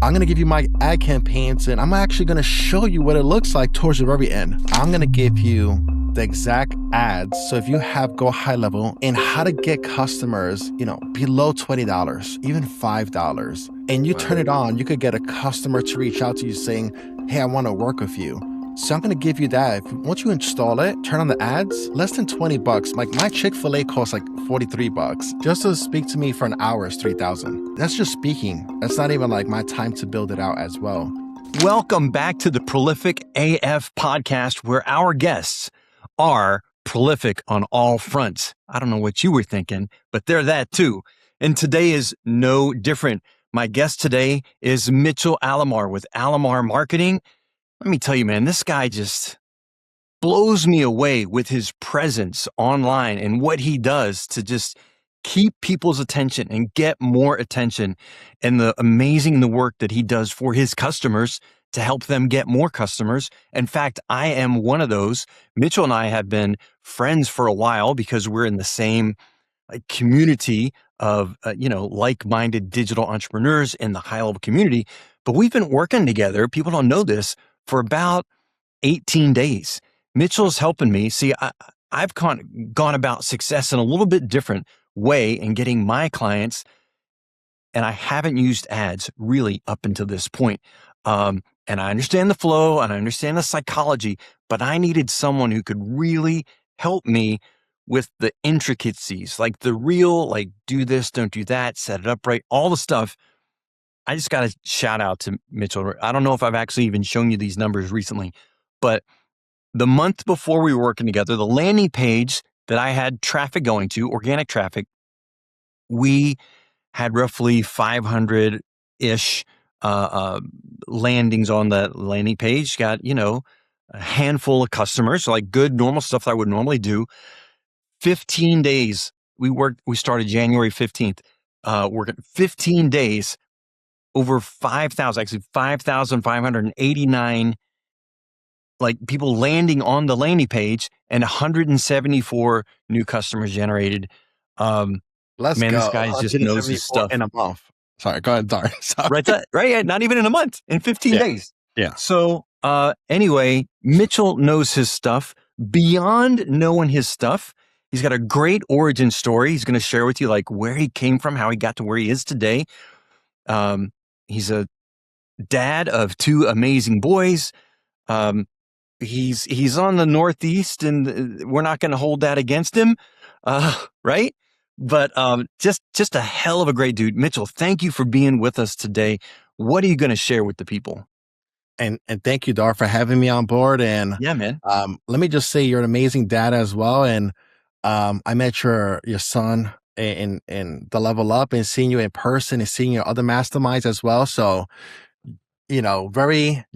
I'm going to give you my ad campaigns, and I'm actually going to show you what it looks like towards the very end. I'm going to give you the exact ads. So if you have GoHighLevel and how to get customers, below $20, even $5, and you turn it on, you could get a customer to reach out to you saying, hey, I want to work with you. So I'm going to give you that. Once you install it, turn on the ads, less than $20. Like my Chick-fil-A costs like $43. Just to speak to me for an hour is $3,000. That's just speaking. That's not even like my time to build it out as well. Welcome back to the Prolific AF podcast, where our guests are prolific on all fronts. I don't know what you were thinking, but they're that too. And today is no different. My guest today is Mitchell Alomar with Alomar Marketing. Let me tell you, man, this guy just blows me away with his presence online and what he does to just keep people's attention and get more attention, and the work that he does for his customers to help them get more customers. In fact, I am one of those. Mitchell and I have been friends for a while because we're in the same community of, like-minded digital entrepreneurs in the high-level community. But we've been working together. People don't know this, for about 18 days. Mitchell's helping me. See, I've gone about success in a little bit different way in getting my clients, and I haven't used ads really up until this point. And I understand the flow and I understand the psychology, but I needed someone who could really help me with the intricacies, like the real, like do this, don't do that, set it up right, all the stuff. I just got to shout out to Mitchell. I don't know if I've actually even shown you these numbers recently, but the month before we were working together, the landing page that I had traffic going to, organic traffic, we had roughly 500-ish landings on the landing page. Got, a handful of customers, like good, normal stuff that I would normally do. 15 days. We started January 15th, working 15 days. Over 5,000, actually 5,589 like people landing on the landing page, and 174 new customers generated. Let's go. This guy just knows his stuff. In a month. Sorry, go ahead. Sorry. Right. Not even in a month, in 15 days. Yeah. So anyway, Mitchell knows his stuff. Beyond knowing his stuff, he's got a great origin story. He's going to share with you like where he came from, how he got to where he is today. He's a dad of two amazing boys. He's on the Northeast, and we're not going to hold that against him, right? But just a hell of a great dude. Mitchell, thank you for being with us today. What are you going to share with the people? And thank you, Dar, for having me on board. And yeah, man. Let me just say you're an amazing dad as well. And I met your son in the Level Up, and seeing you in person and seeing your other masterminds as well. So, you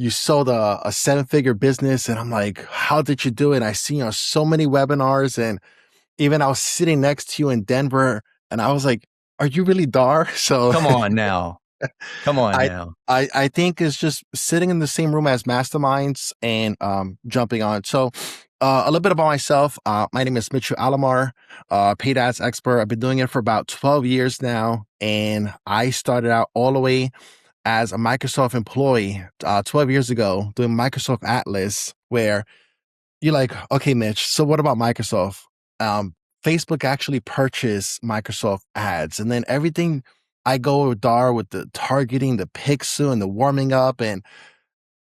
sold a 7-figure business, and I'm like, how did you do it? I see you on so many webinars, and even I was sitting next to you in Denver, and I was like, are you really Dar? So come on now. I think it's just sitting in the same room as masterminds and jumping on. So a little bit about myself. My name is Mitchell Alomar, paid ads expert. I've been doing it for about 12 years now. And I started out all the way as a Microsoft employee 12 years ago doing Microsoft Atlas, where you're like, okay, Mitch, so what about Microsoft? Facebook actually purchased Microsoft ads, and then everything I go with Dar with the targeting, the pixel, and the warming up, and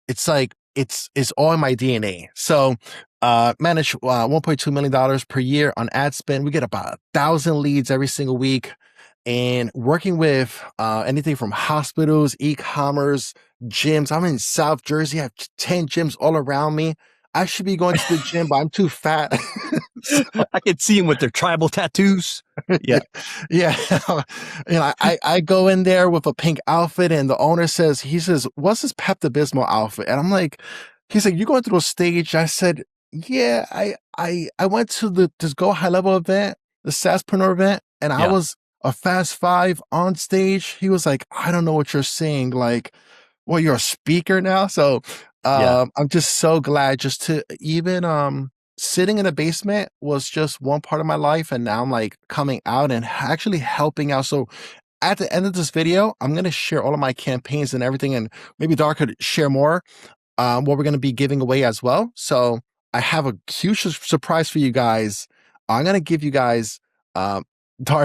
it's like it's all in my DNA. So manage $1.2 million per year on ad spend. We get about 1,000 leads every single week, and working with anything from hospitals, e-commerce, gyms. I'm in South Jersey. I have 10 gyms all around me. I should be going to the gym, but I'm too fat. I could see them with their tribal tattoos. Yeah. Yeah. I go in there with a pink outfit, and the owner says, what's this Pepto-Bismol outfit? And I'm like, he's like, you going through a stage? I said, yeah, I went to this GoHighLevel event, the SaaSpreneur event, and I was a Fast Five on stage. He was like, I don't know what you're saying. Like, well, you're a speaker now. So I'm just so glad just to even sitting in a basement was just one part of my life. And now I'm like coming out and actually helping out. So at the end of this video, I'm going to share all of my campaigns and everything, and maybe Dar could share more what we're going to be giving away as well. So I have a huge surprise for you guys. I'm going to give you guys, Dar,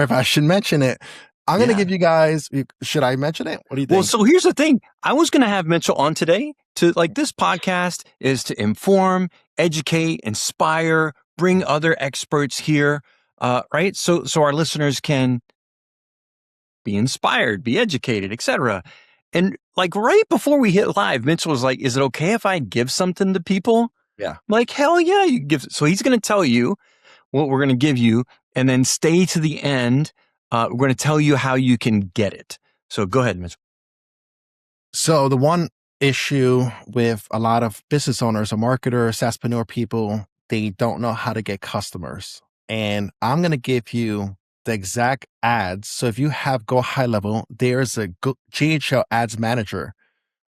if I should mention it, I'm going to give you guys, should I mention it? What do you think? Well, so here's the thing. I was going to have Mitchell on today to this podcast is to inform, educate, inspire, bring other experts here, right? So our listeners can be inspired, be educated, etc. And right before we hit live, Mitchell was like, is it okay if I give something to people? Yeah. I'm like, hell yeah, you give. So he's going to tell you what we're going to give you and then stay to the end. We're going to tell you how you can get it. So go ahead, Mitchell. So the one issue with a lot of business owners or marketers, SaaSpreneur people, they don't know how to get customers. And I'm going to give you the exact ads. So if you have GoHighLevel, there's a GHL Ads Manager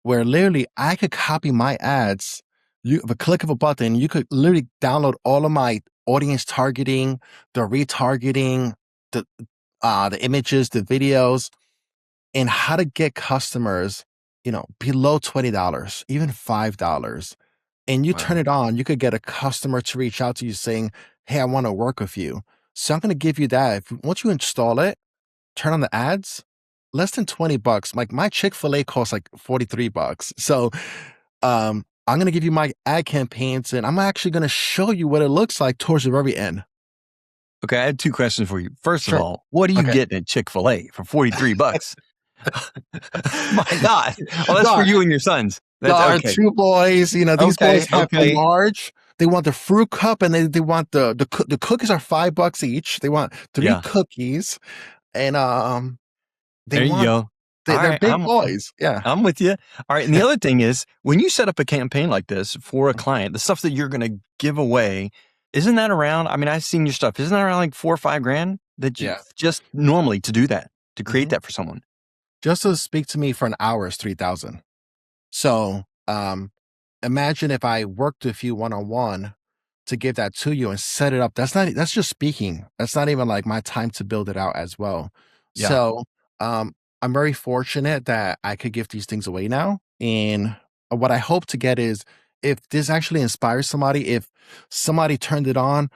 where literally I could copy my ads. With a click of a button, you could literally download all of my audience targeting, the retargeting, the images, the videos, and how to get customers, below $20, even $5. And you turn it on, you could get a customer to reach out to you saying, hey, I want to work with you. So I'm going to give you that. Once you install it, turn on the ads, less than $20. Like my Chick-fil-A costs like $43. So I'm going to give you my ad campaigns, and I'm actually going to show you what it looks like towards the very end. Okay, I have two questions for you. First of all, what are you getting at Chick-fil-A for $43? My God. Oh, that's for you and your sons. That's okay. Two boys, these boys have a large. They want the fruit cup, and they want the cookies are $5 each. They want 3 cookies, and there you go. They're big boys. Yeah, I'm with you. All right, and the other thing is, when you set up a campaign like this for a client, the stuff that you're going to give away, isn't that around? I mean, I've seen your stuff. Isn't that around like $4 or $5 that you just normally to do that, to create that for someone? Just to speak to me for an hour is $3,000. So imagine if I worked with you one-on-one to give that to you and set it up. That's just speaking. That's not even like my time to build it out as well. Yeah. So I'm very fortunate that I could give these things away now. And what I hope to get is, if this actually inspires somebody, if somebody turned it on,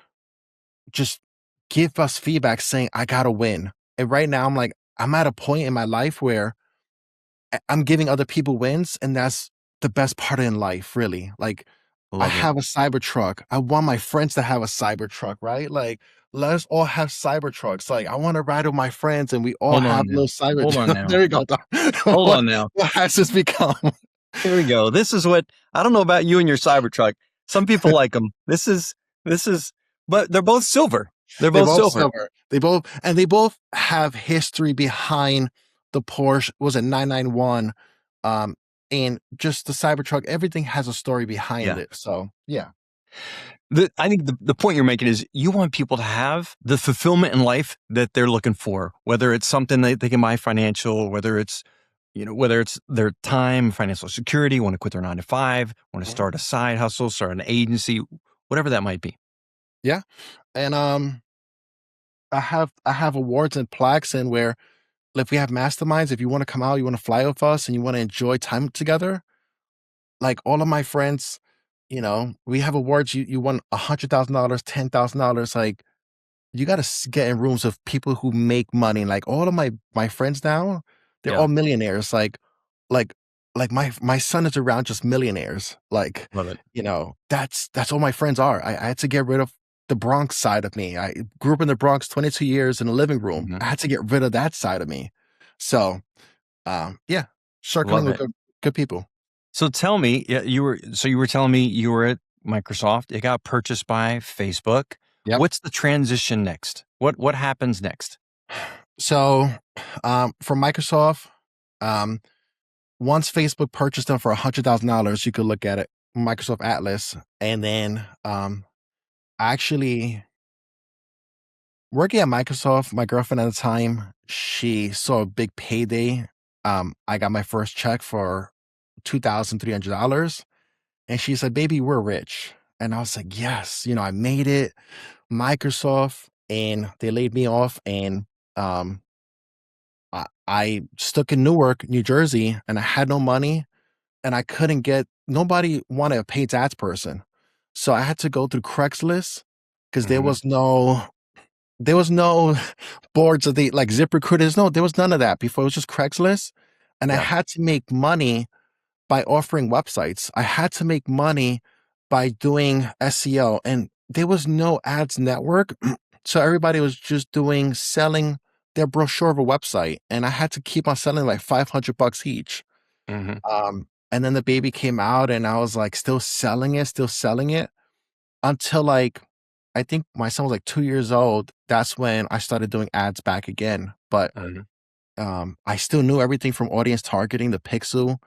just give us feedback saying, I got to win. And right now I'm at a point in my life where I'm giving other people wins, and that's the best part in life, really. Like, I have a Cybertruck. I want my friends to have a Cybertruck, right? Like, let's all have Cybertrucks. Like, I want to ride with my friends, and we all have little Cybertrucks. Hold on now. There you go. Hold on now. What has this become? Here we go. This is what, I don't know about you and your Cybertruck. Some people like them. This is, but they're both silver. They're both silver. They both have history behind the Porsche. Was it 991? And just the Cybertruck, everything has a story behind it. So, yeah. I think the point you're making is you want people to have the fulfillment in life that they're looking for, whether it's something that they can buy financial, whether it's their time, financial security, want to quit their 9-to-5, want to start a side hustle, start an agency, whatever that might be. Yeah. And I have awards and plaques, and where if we have masterminds, if you want to come out, you want to fly with us, and you want to enjoy time together, like all of my friends, we have awards. You won $100,000, $10,000. Like, you got to get in rooms with people who make money. Like, all of my friends now, they're all millionaires. Like my son is around just millionaires. Like, love it. That's all my friends are. I had to get rid of the Bronx side of me. I grew up in the Bronx 22 years in a living room. Mm-hmm. I had to get rid of that side of me. So, circling with good people. So tell me, you were telling me you were at Microsoft. It got purchased by Facebook. Yep. What's the transition next? What happens next? So, for Microsoft, once Facebook purchased them for $100,000, you could look at it, Microsoft Atlas, and then actually working at Microsoft, my girlfriend at the time, she saw a big payday. I got my first check for $2,300, and she said, "Baby, we're rich." And I was like, "Yes, I made it." Microsoft, and they laid me off, and I stuck in Newark, New Jersey, and I had no money, and I couldn't get nobody wanted a paid ads person. So I had to go through Craigslist because Mm-hmm. there was no boards of the like ZipRecruiter. No, there was none of that before. It was just Craigslist. And I Yeah. had to make money by offering websites. I had to make money by doing SEO, and there was no ads network. So everybody was just selling their brochure of a website. And I had to keep on selling like $500 each. Mm-hmm. And then the baby came out and I was like still selling it until like I think my son was like 2 years old. That's when I started doing ads back again. But Mm-hmm. I still knew everything from audience targeting, the pixel.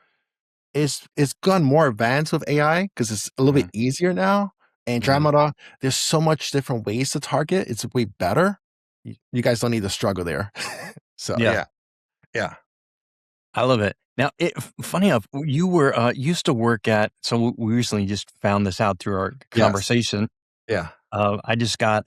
It's gone more advanced with AI because it's a little bit easier now. Mm-hmm. Andromeda, there's so much different ways to target. It's way better. You guys don't need to struggle there. So Yeah. yeah. I love it. Now, funny enough, you were used to work at. So we recently just found this out through our Yes. conversation. Yeah. I just got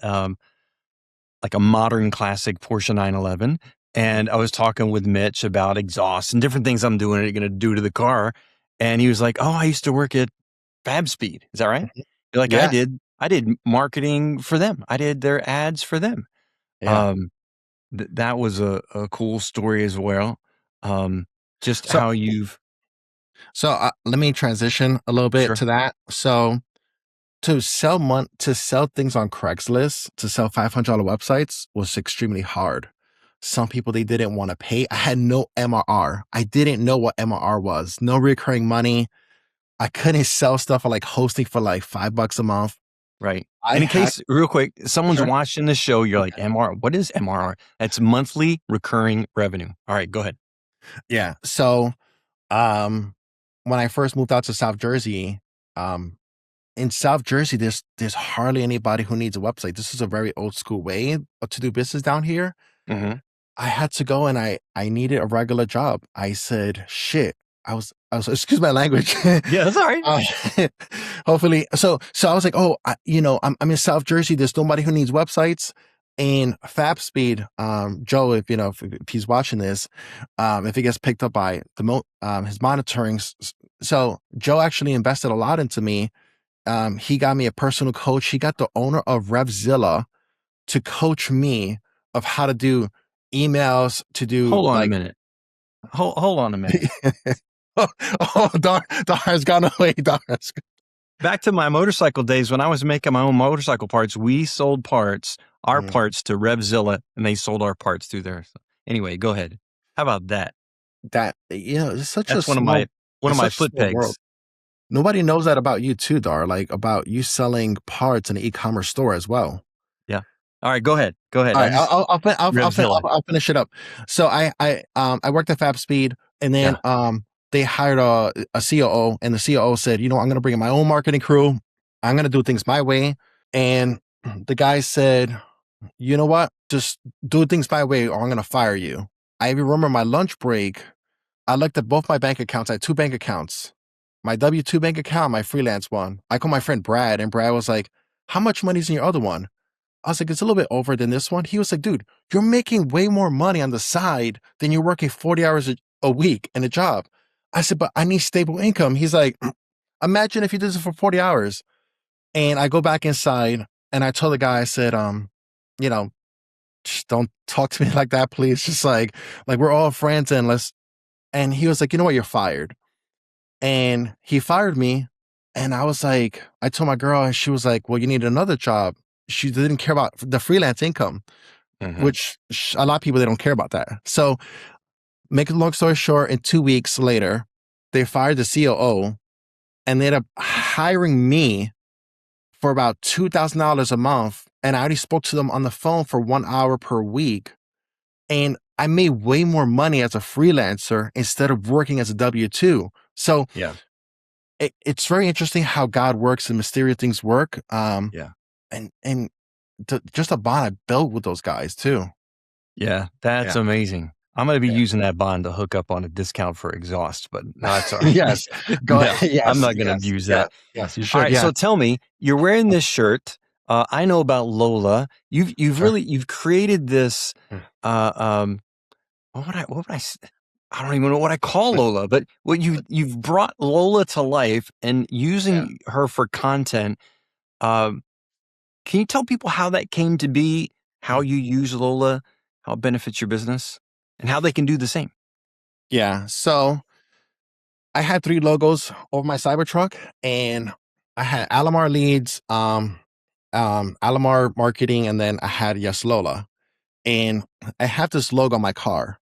like a modern classic Porsche 911, Mhm. and I was talking with Mitch about exhaust and different things I'm doing going to do to the car, and he was like, "Oh, I used to work at FabSpeed. Is that right?" Mhm. You're like, Yeah. I did marketing for them. I did their ads for them." Yeah. Um, that was a cool story as well. Um, just So how you've let me transition a little bit sure. to that. So to sell things on Craigslist, to sell $500 websites was extremely hard. Some people they didn't want to pay. I had no MRR. I didn't know what MRR was. No recurring money. I couldn't sell stuff for like hosting for like $5 a month. Right. I And in had case, real quick, someone's Sure. watching the show, you're like, Okay. MR, what is MRR? That's monthly recurring revenue. All right, go ahead. Yeah. So um when I first moved out to South Jersey, um in South Jersey, there's hardly anybody who needs a website. This is a very old school way to do business down here. Mm-hmm. I had to go and I needed a regular job. I said, "Shit." I was excuse my language. Yeah, that's all right. Uh, hopefully so I was like, "Oh, I'm in South Jersey. There's nobody who needs websites." And FabSpeed, Joe, if he's watching this, if he gets picked up by his monitoring, so Joe actually invested a lot into me. He got me a personal coach. He got the owner of RevZilla to coach me of how to do emails, to do Hold on a like minute. Hold on a minute. Dar has gone away. Back to my motorcycle days when I was making my own motorcycle parts, we sold our Mm, parts to RevZilla, and they sold our parts through there. So anyway, go ahead. How about that? it's That's one of my such a foot small world. pegs. Nobody knows that about you too, Dar, like about you selling parts in an e-commerce store as well. Yeah. All right, go ahead. Go ahead. All I right, just RevZilla. I'll finish it up. So I worked at FabSpeed, and then Yeah. they hired a COO, and the COO said, I'm going to bring in my own marketing crew. I'm going to do things my way. And the guy said, you know what? Just do things my way, or I'm going to fire you. I remember my lunch break. I looked at both my bank accounts. I had two bank accounts, my W-2 bank account, my freelance one. I called my friend Brad, and Brad was like, "How much money's in your other one?" I was like, "It's a little bit over than this one." He was like, "Dude, you're making way more money on the side than you're working 40 hours a week in a job." I said, "But I need stable income." He's like, "Imagine if you did this for 40 hours." And I go back inside and I told the guy, I said, you know, "Just don't talk to me like that, please. Just like we're all friends and and he was like, "You know what? You're fired." And he fired me. And I was like, I told my girl, and she was like, "Well, you need another job." She didn't care about the freelance income, Mm-hmm. which a lot of people, they don't care about that. So make a long story short, in 2 weeks later, they fired the COO and they ended up hiring me for about $2,000 a month. And I already spoke to them on the phone for 1 hour per week. And I made way more money as a freelancer instead of working as a W-2. So Yeah. it's very interesting how God works and mysterious things work. Yeah. And just a bond I built with those guys too. Yeah, that's Yeah. amazing. I'm gonna be Yeah. using that bond to hook up on a discount for exhaust, but no, that's all right. Yes. Go No, ahead. I'm Yes. not gonna Yes. use Yes. that. Yes. You All should. right, Yeah. so tell me, you're wearing this shirt. I know about Lola. You've Sure. created this Mm. uh, um, I don't even know what I call Lola, but you've brought Lola to life and Yeah. using her for content. Um, can you tell people how that came to be, how Mm. you use Lola, how it benefits your business, and how they can do the same? Yeah. So I had 3 logos over my Cybertruck, and I had Alomar Leads, Alomar Marketing, and then I had Yes Lola. And I have this logo on my car.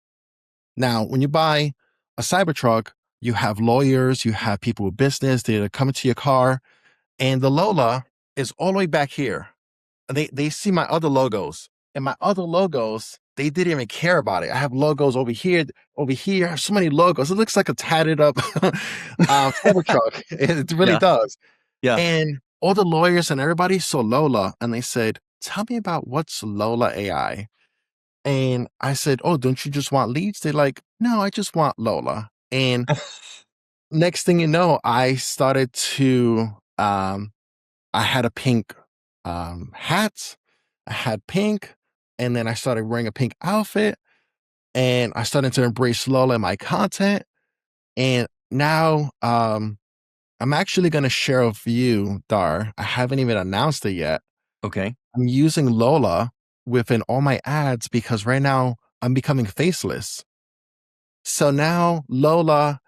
Now, when you buy a Cybertruck, you have lawyers, you have people with business, they're coming to your car, and the Lola is all the way back here. And they see my other logos, and my other logos, they didn't even care about it. I have logos over here, over here. I have so many logos. It looks like a tatted up Cybertruck. It really Yeah, does. yeah. And all the lawyers and everybody saw Lola, and they said, "Tell me about what's Lola AI." And I said, "Oh, don't you just want leads?" They're like, "No, I just want Lola." And next thing you know, I started to I had a pink hat. I had pink, and then I started wearing a pink outfit, and I started to embrace Lola in my content. And now I'm actually gonna share with you, Dar. I haven't even announced it yet. Okay. I'm using Lola within all my ads because right now I'm becoming faceless. So now Lola,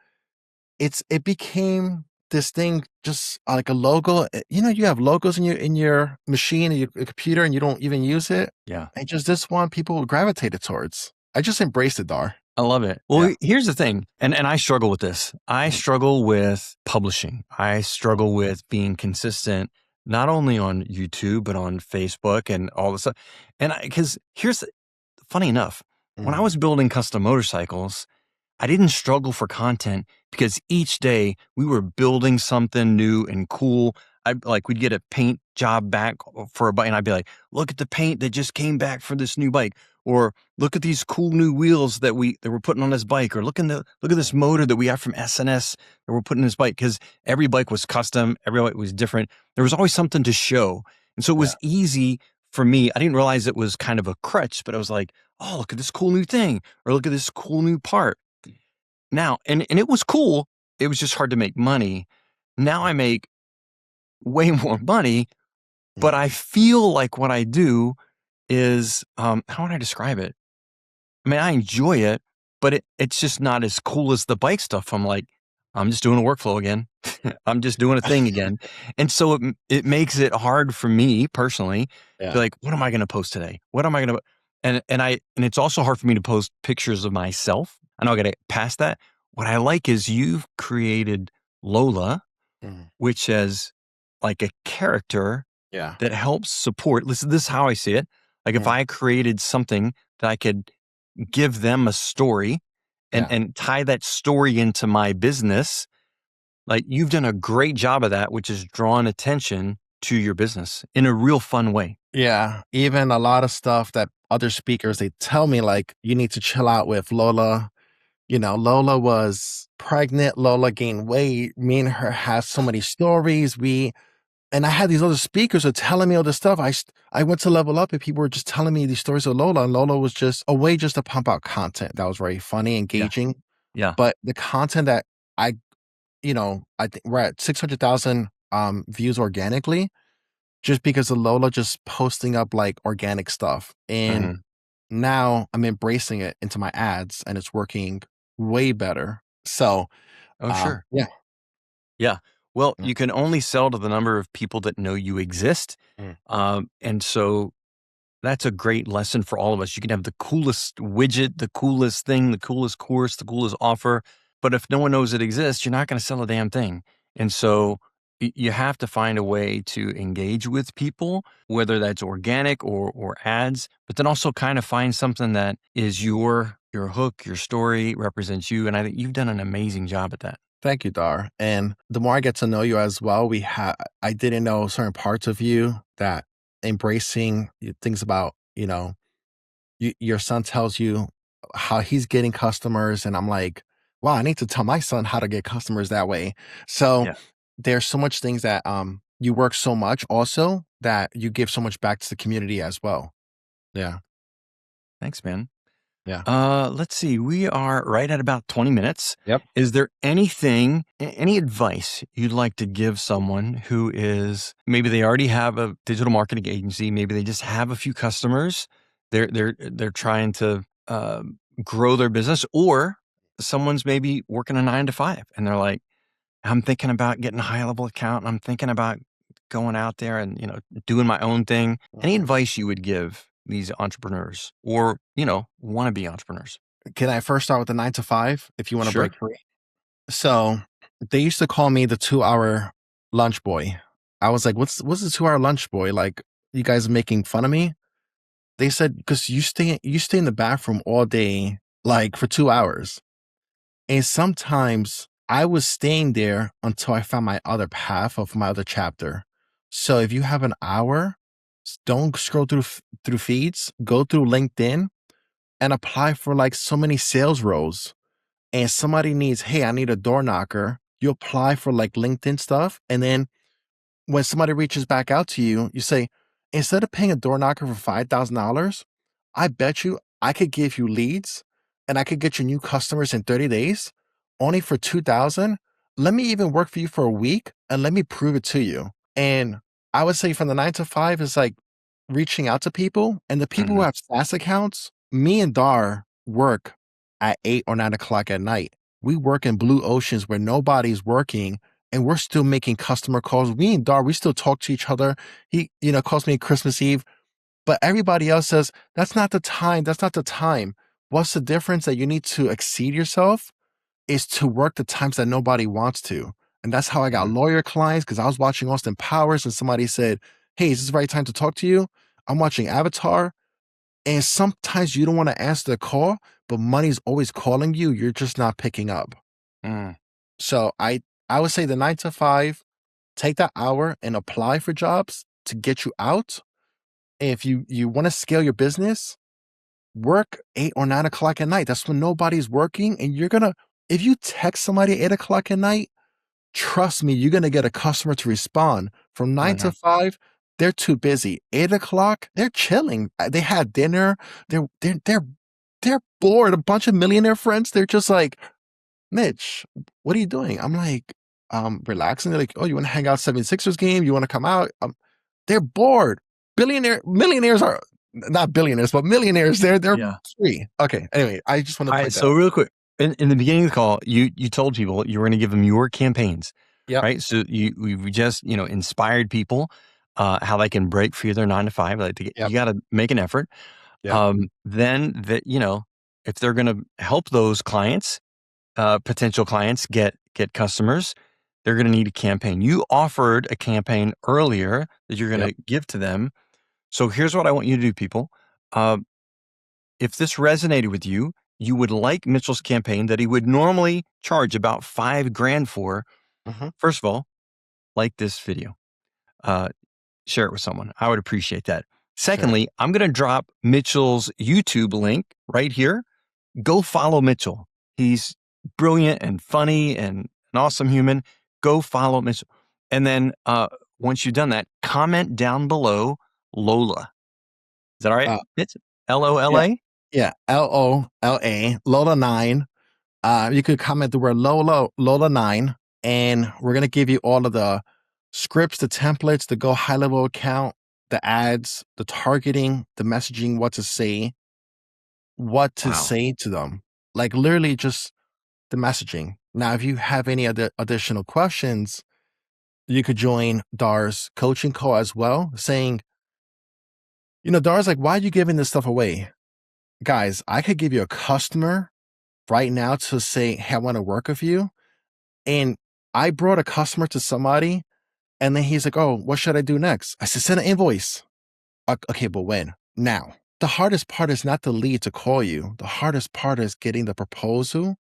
it became this thing just like a logo. You know, you have logos in your machine, in your computer, and you don't even use it. Yeah. And just this one people gravitated towards. I just embraced it, Dar. I love it. Yeah. Well, here's the thing, and I struggle with this. I Mm, struggle with publishing. I mm, struggle with being consistent, not only on YouTube, but on Facebook and all this stuff. And because funny enough, when I mm. was building custom motorcycles, I didn't struggle for content because each day we were building something new and cool. We'd get a paint job back for a bike, and I'd be like, "Look at the paint that just came back for this new bike," or "Look at these cool new wheels that we're putting on this bike," or look at this motor that we have from SNS that we're putting in this bike." Because every bike was custom, every bike was different. There was always something to show, and so it Yeah. was easy for me. I didn't realize it was kind of a crutch, but I was like, "Oh, look at this cool new thing," or "Look at this cool new part." Now, and it was cool. It was just hard to make money. Now I make way more money, but Mm, I feel like what I do is, how would I describe it? I mean, I enjoy it, but it's just not as cool as the bike stuff. I'm like, I'm just doing a workflow again. I'm just doing a thing again. And so it makes it hard for me personally to be yeah. like, what am I going to post today? What am I going to, and it's also hard for me to post pictures of myself. I know I got to get past that. What I like is you've created Lola, Mm, which is like a character yeah. that helps support. Listen, this is how I see it. Like if Mm, I created something that I could give them a story yeah. and tie that story into my business, like you've done a great job of that, which is drawn attention to your business in a real fun way. Yeah. Even a lot of stuff that other speakers they tell me like you need to chill out with Lola. You know, Lola was pregnant. Lola gained weight. Me and her have so many stories. And I had these other speakers are telling me all this stuff. I went to Level Up and people were just telling me these stories of Lola, and Lola was just a way just to pump out content that was very funny, Yeah. engaging. Yeah. But the content that I, I think we're at 600,000 views organically just because of Lola just posting up like organic stuff. And Mhm. now I'm embracing it into my ads and it's working way better. So, Oh, sure. yeah. Yeah. Well, Mm, you can only sell to the number of people that know you exist. mm, And so that's a great lesson for all of us. You can have the coolest widget, the coolest thing, the coolest course, the coolest offer. But if no one knows it exists, you're not going to sell a damn thing. And so you have to find a way to engage with people, whether that's organic or ads, but then also kind of find something that is your hook, your story represents you. And I think you've done an amazing job at that. Thank you, Dar. And the more I get to know you as well, I didn't know certain parts of you that embracing things about, your son tells you how he's getting customers. And I'm like, wow, I need to tell my son how to get customers that way. So Yeah. there's so much things that you work so much also that you give so much back to the community as well. Yeah. Thanks, man. Yeah. Let's see. We are right at about 20 minutes. Yep. Is there any advice you'd like to give someone who is, maybe they already have a digital marketing agency, maybe they just have a few customers, they're trying to grow their business, or someone's maybe working a 9 to 5 and they're like, I'm thinking about getting a high level account. I'm thinking about going out there and, doing my own thing. Any Mhm. advice you would give these entrepreneurs or, wannabe entrepreneurs? Can I first start with the 9 to 5 if you want to break Sure. free? So they used to call me the 2 hour lunch boy. I was like, what's the 2 hour lunch boy? Like, you guys making fun of me? They said, because you stay in the bathroom all day, like for 2 hours. And sometimes I was staying there until I found my other path of my other chapter. So if you have an hour, don't scroll through feeds, go through LinkedIn and apply for like so many sales roles. And somebody needs, hey, I need a door knocker. You apply for like LinkedIn stuff. And then when somebody reaches back out to you, you say, instead of paying a door knocker for $5,000, I bet you I could give you leads and I could get you new customers in 30 days only for 2,000. Let me even work for you for a week and let me prove it to you. And I would say from the 9 to 5 is like reaching out to people, and the people who Mhm. have SaaS accounts, me and Dar work at 8 or 9 o'clock at night. We work in blue oceans where nobody's working and we're still making customer calls. Me and Dar, we still talk to each other. He, calls me Christmas Eve, but everybody else says, that's not the time. That's not the time. What's the difference that you need to exceed yourself is to work the times that nobody wants to. And that's how I got Mhm. lawyer clients, because I was watching Austin Powers and somebody said, hey, is this the right time to talk to you? I'm watching Avatar. And sometimes you don't want to answer the call, but money's always calling you. You're just not picking up. Mm. So I would say the 9 to 5, take that hour and apply for jobs to get you out. And if you want to scale your business, work 8 or 9 o'clock at night. That's when nobody's working. And if you text somebody at 8 o'clock at night, trust me, you're gonna get a customer to respond. From nine to Mhm. five, they're too busy. 8 o'clock, they're chilling. They had dinner. They're bored. A bunch of millionaire friends. They're just like, Mitch, what are you doing? I'm like, relaxing. They're like, oh, you want to hang out 76ers game? You want to come out? They're bored. Millionaires are not billionaires, but millionaires. They're Yeah. free. Okay. Anyway, I just want to All right. point that So out. real quick, in the beginning of the call, you told people you were going to give them your campaigns, Yep. right? So we've just inspired people how they can break free of their 9 to 5. Like Yep. you got to make an effort. Yep. Then that if they're going to help those clients, potential clients get customers, they're going to need a campaign. You offered a campaign earlier that you're going Yep. to give to them. So here's what I want you to do, people. Uh, if this resonated with you, you would like Mitchell's campaign that he would normally charge about $5,000 for. Mhm. First of all, like this video, uh, share it with someone. I would appreciate that. Sure. Secondly, I'm going to drop Mitchell's YouTube link right here. Go follow Mitchell. He's brilliant and funny and an awesome human. Go follow Mitchell. And then once you've done that, comment down below Lola. Is that all right? Uh, It's yeah. LOLA. Yeah. LOLA, Lola 9. You could comment the word Lola 9, and we're gonna give you all of the scripts, the templates, the Go High Level account, the ads, the targeting, the messaging, what to Wow. say to them. Like literally just the messaging. Now, if you have any other additional questions, you could join Dar's coaching call as well, saying, Dar's like, why are you giving this stuff away? Guys, I could give you a customer right now to say, hey, I want to work with you. And I brought a customer to somebody, and then he's like, oh, what should I do next? I said, send an invoice. Okay, but when? Now. The hardest part is not the lead to call you. The hardest part is getting the proposal.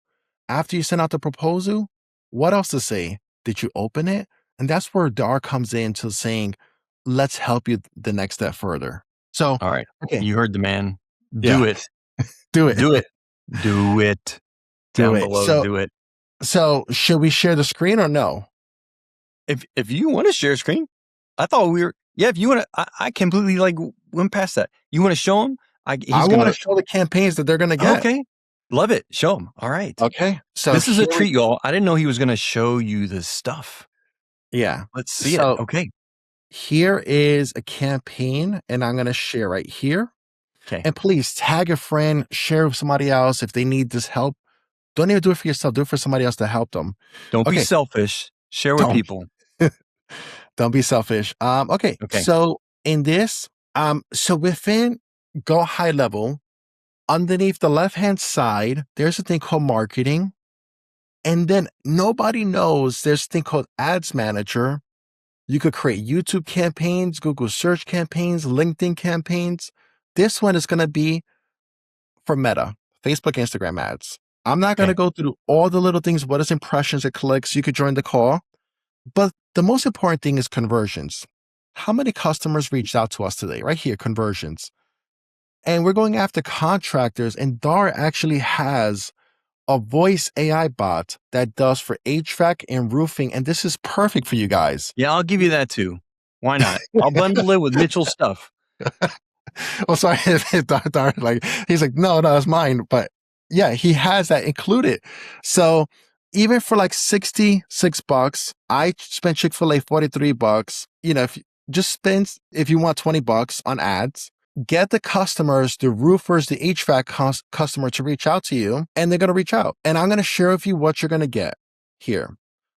After you send out the proposal, what else to say? Did you open it? And that's where DAR comes in to saying, let's help you the next step further. So, All right. okay, You heard the man. Do yeah, it. do it. Do it. Do it. Do Down it. below, do it. So should we share the screen or no? If you want to share screen, I thought we were, yeah, if you want to, I completely like went past that. You want to show them? I want to show the campaigns that they're going to get. Okay. Love it. Show them. All right. Okay. So this is a treat, y'all. I didn't know he was going to show you this stuff. Yeah. Let's see it. Okay. Here is a campaign, and I'm going to share right here. Okay. And please tag a friend, share with somebody else if they need this help. Don't even do it for yourself. Do it for somebody else to help them. Don't be selfish. Share with people. Don't be selfish. Okay. So in this, so within GoHighLevel, underneath the left-hand side, there's a thing called marketing. And then nobody knows there's a thing called Ads Manager. You could create YouTube campaigns, Google search campaigns, LinkedIn campaigns. This one is going to be for Meta, Facebook, Instagram ads. I'm not going to go through all the little things. What is impressions or clicks? You could join the call. But the most important thing is conversions. How many customers reached out to us today? Right here, conversions. And we're going after contractors, and DAR actually has a voice AI bot that does for HVAC and roofing. And this is perfect for you guys. Yeah, I'll give you that too. Why not? I'll bundle it with Mitchell's stuff. Well, sorry, Dar, like he's like, no, it's mine. But yeah, he has that included. So even for like $66, I spent Chick-fil-A $43. You know, if you want $20 on ads, get the customers, the roofers, the HVAC customer to reach out to you, and they're going to reach out. And I'm going to share with you what you're going to get here.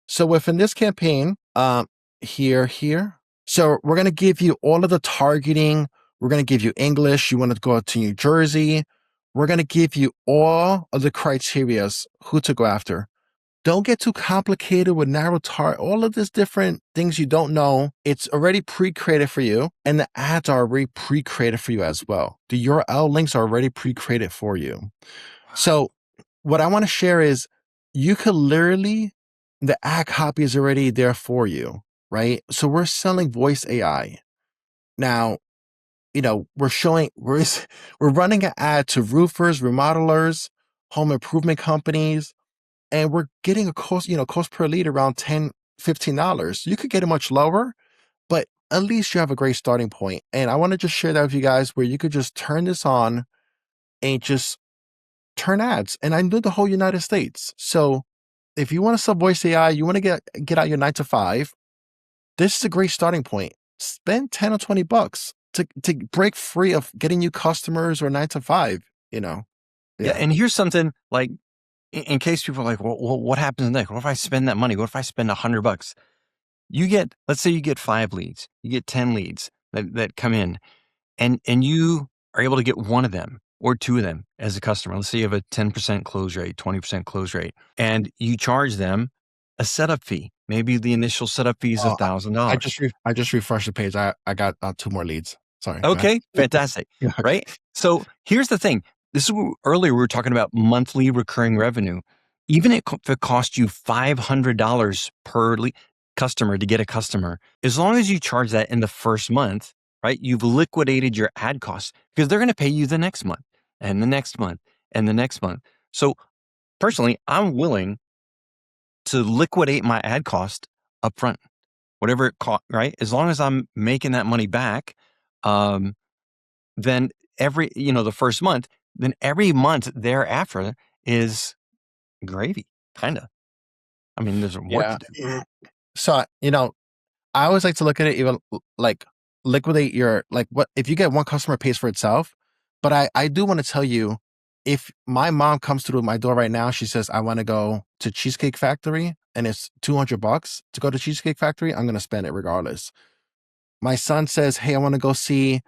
So within this campaign, here. So we're going to give you all of the targeting. We're going to give you English. You want to go to New Jersey. We're going to give you all of the criterias, who to go after. Don't get too complicated with narrow target, all of these different things you don't know. It's already pre-created for you, and the ads are already pre-created for you as well. The URL links are already pre-created for you. So what I want to share is you could literally, the ad copy is already there for you, right? So we're selling voice AI. Now, you know, we're running an ad to roofers, remodelers, home improvement companies, and we're getting a cost per lead around $10, $15. You could get it much lower, but at least you have a great starting point. And I want to just share that with you guys where you could just turn this on and just turn ads. And I do the whole United States. So if you want to sell voice AI, you want to get out your 9 to 5, this is a great starting point. Spend 10 or $20 to break free of getting you customers or 9 to 5, you know? Yeah. And here's something like, in case people are like, well, what happens next? What if I spend that money? What if I spend $100? Let's say you get 5 leads, you get 10 leads that come in, and you are able to get one of them or 2 of them as a customer. Let's say you have a 10% close rate, 20% close rate, and you charge them a setup fee. Maybe the initial setup fee is $1,000. I just refreshed the page. I got 2 more leads. Sorry. Okay, fantastic. Right? So here's the thing. This is earlier we were talking about monthly recurring revenue. Even if it costs you $500 per customer to get a customer, as long as you charge that in the first month, right? You've liquidated your ad costs because they're going to pay you the next month and the next month and the next month. So personally, I'm willing to liquidate my ad cost upfront, whatever it costs, right? As long as I'm making that money back, then the first month, then every month thereafter is gravy, kind of. I mean, there's work to do. So, I always like to look at it even like liquidate your, like what, if you get one customer pays for itself, but I do want to tell you, if my mom comes through my door right now, she says, I want to go to Cheesecake Factory and it's $200 to go to Cheesecake Factory, I'm going to spend it regardless. My son says, hey, I want to go see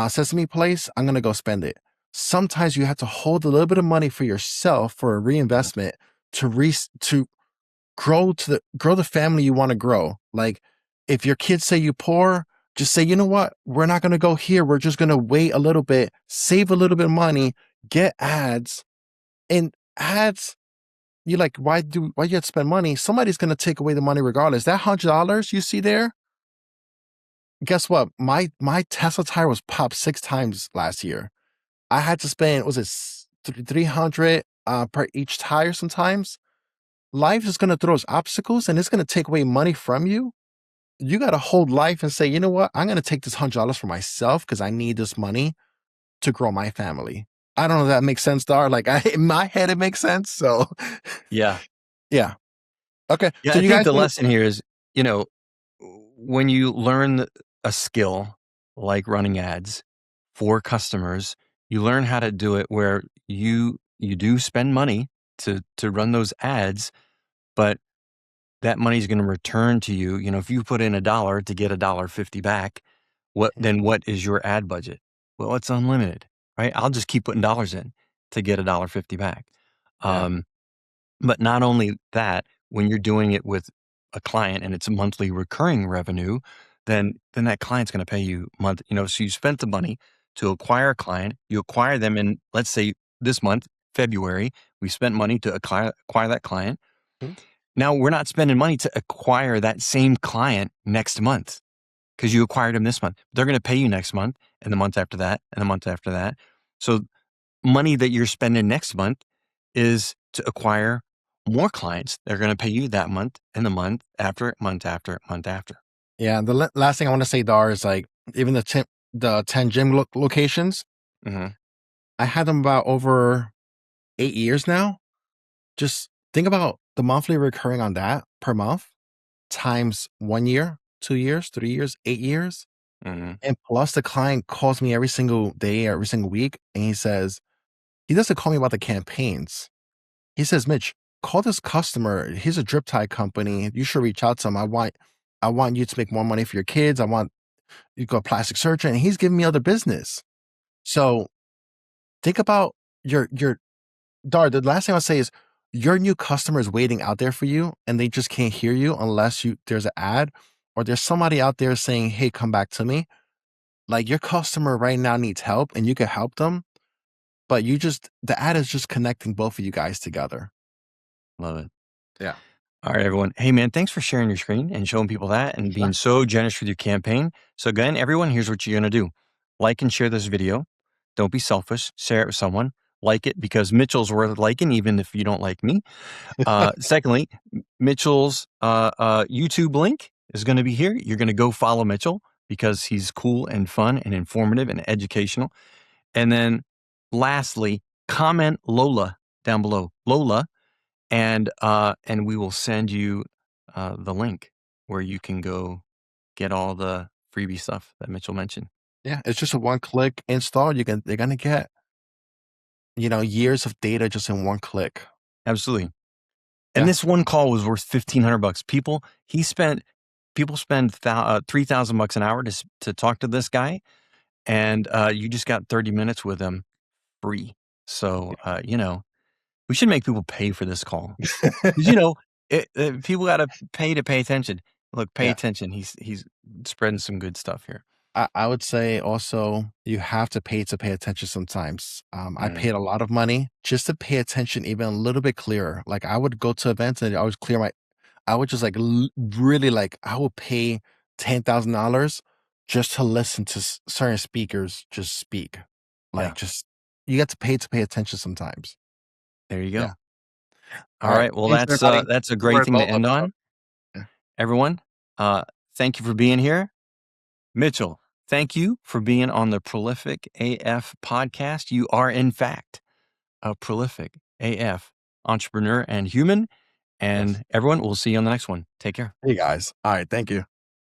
Sesame Place, I'm going to go spend it. Sometimes you have to hold a little bit of money for yourself for a reinvestment to grow the family you want to grow. Like if your kids say you poor, just say, you know what? We're not going to go here. We're just going to wait a little bit, save a little bit of money, get ads. And ads, you're like, why you have to spend money? Somebody's going to take away the money regardless. That $100 you see there, guess what? My Tesla tire was popped 6 times last year. I had to spend, was it $300 per each tire sometimes? Life is going to throw us obstacles and it's going to take away money from you. You got to hold life and say, you know what? I'm going to take this $100 for myself because I need this money. to grow my family. I don't know if that makes sense, Dar. Like in my head, it makes sense. So Yeah. yeah. Okay. Yeah. So I you think guys the think, lesson here is, when you learn a skill like running ads for customers, you learn how to do it where you do spend money to run those ads, but that money is going to return to you. If you put in $1 to get $1.50 back, what is your ad budget? Well, it's unlimited, right? I'll just keep putting dollars in to get $1.50 back. yeah. But not only that, when you're doing it with a client and it's a monthly recurring revenue, then that client's going to pay you so you spent the money to acquire a client, you acquire them in, let's say this month, February, we spent money to acquire that client. Mhm. Now we're not spending money to acquire that same client next month because you acquired them this month. They're going to pay you next month and the month after that and the month after that. So money that you're spending next month is to acquire more clients. They're going to pay you that month and the month after, month after, month after. Yeah. The last thing I want to say, Dar, is like even the 10 gym locations, Mm-hmm. I had them about over 8 years now. Just think about the monthly recurring on that per month times 1 year, 2 years, 3 years, 8 years. Mm-hmm. And plus the client calls me every single day, every single week. And he doesn't call me about the campaigns. He says, Mitch, call this customer. He's a drip tie company. You should reach out to him. I want you to make more money for your kids. I want you to go to plastic surgery. And he's giving me other business. So think about your Dar. The last thing I'll say is your new customer is waiting out there for you and they just can't hear you unless there's an ad or there's somebody out there saying, hey, come back to me. Like your customer right now needs help and you can help them, but the ad is just connecting both of you guys together. Love it. Yeah. All right, everyone. Hey, man, thanks for sharing your screen and showing people that and being Sure. so generous with your campaign. So again, everyone, here's what you're going to do. Like and share this video. Don't be selfish. Share it with someone. Like it because Mitchell's worth liking, even if you don't like me. Secondly, Mitchell's YouTube link is going to be here. You're going to go follow Mitchell because he's cool and fun and informative and educational. And then lastly, comment Lola down below. Lola, and we will send you the link where you can go get all the freebie stuff that Mitchell mentioned. Yeah. It's just a one-click install. They're gonna get, years of data just in one click. Absolutely. And Yeah. this one call was worth $1,500. People spend $3,000 an hour to talk to this guy, and you just got 30 minutes with him free. So we should make people pay for this call because people got to pay attention. Look, pay Yeah. attention. He's spreading some good stuff here. I would say also you have to pay attention sometimes. I Mm, paid a lot of money just to pay attention even a little bit clearer. Like I would go to events and I would just like really like, I would pay $10,000 just to listen to certain speakers just speak. yeah, Like just, you get to pay attention sometimes. there you Yeah. go. All All right. right. Well, Thanks, everybody. that's a great For thing the to whole end episode. on. Yeah. Everyone, thank you for being here. Mitchell, thank you for being on the Prolific AF podcast. You are, in fact, a prolific AF entrepreneur and human. Yes. And everyone, we'll see you on the next one. Take care. Hey, guys. All right. Thank you.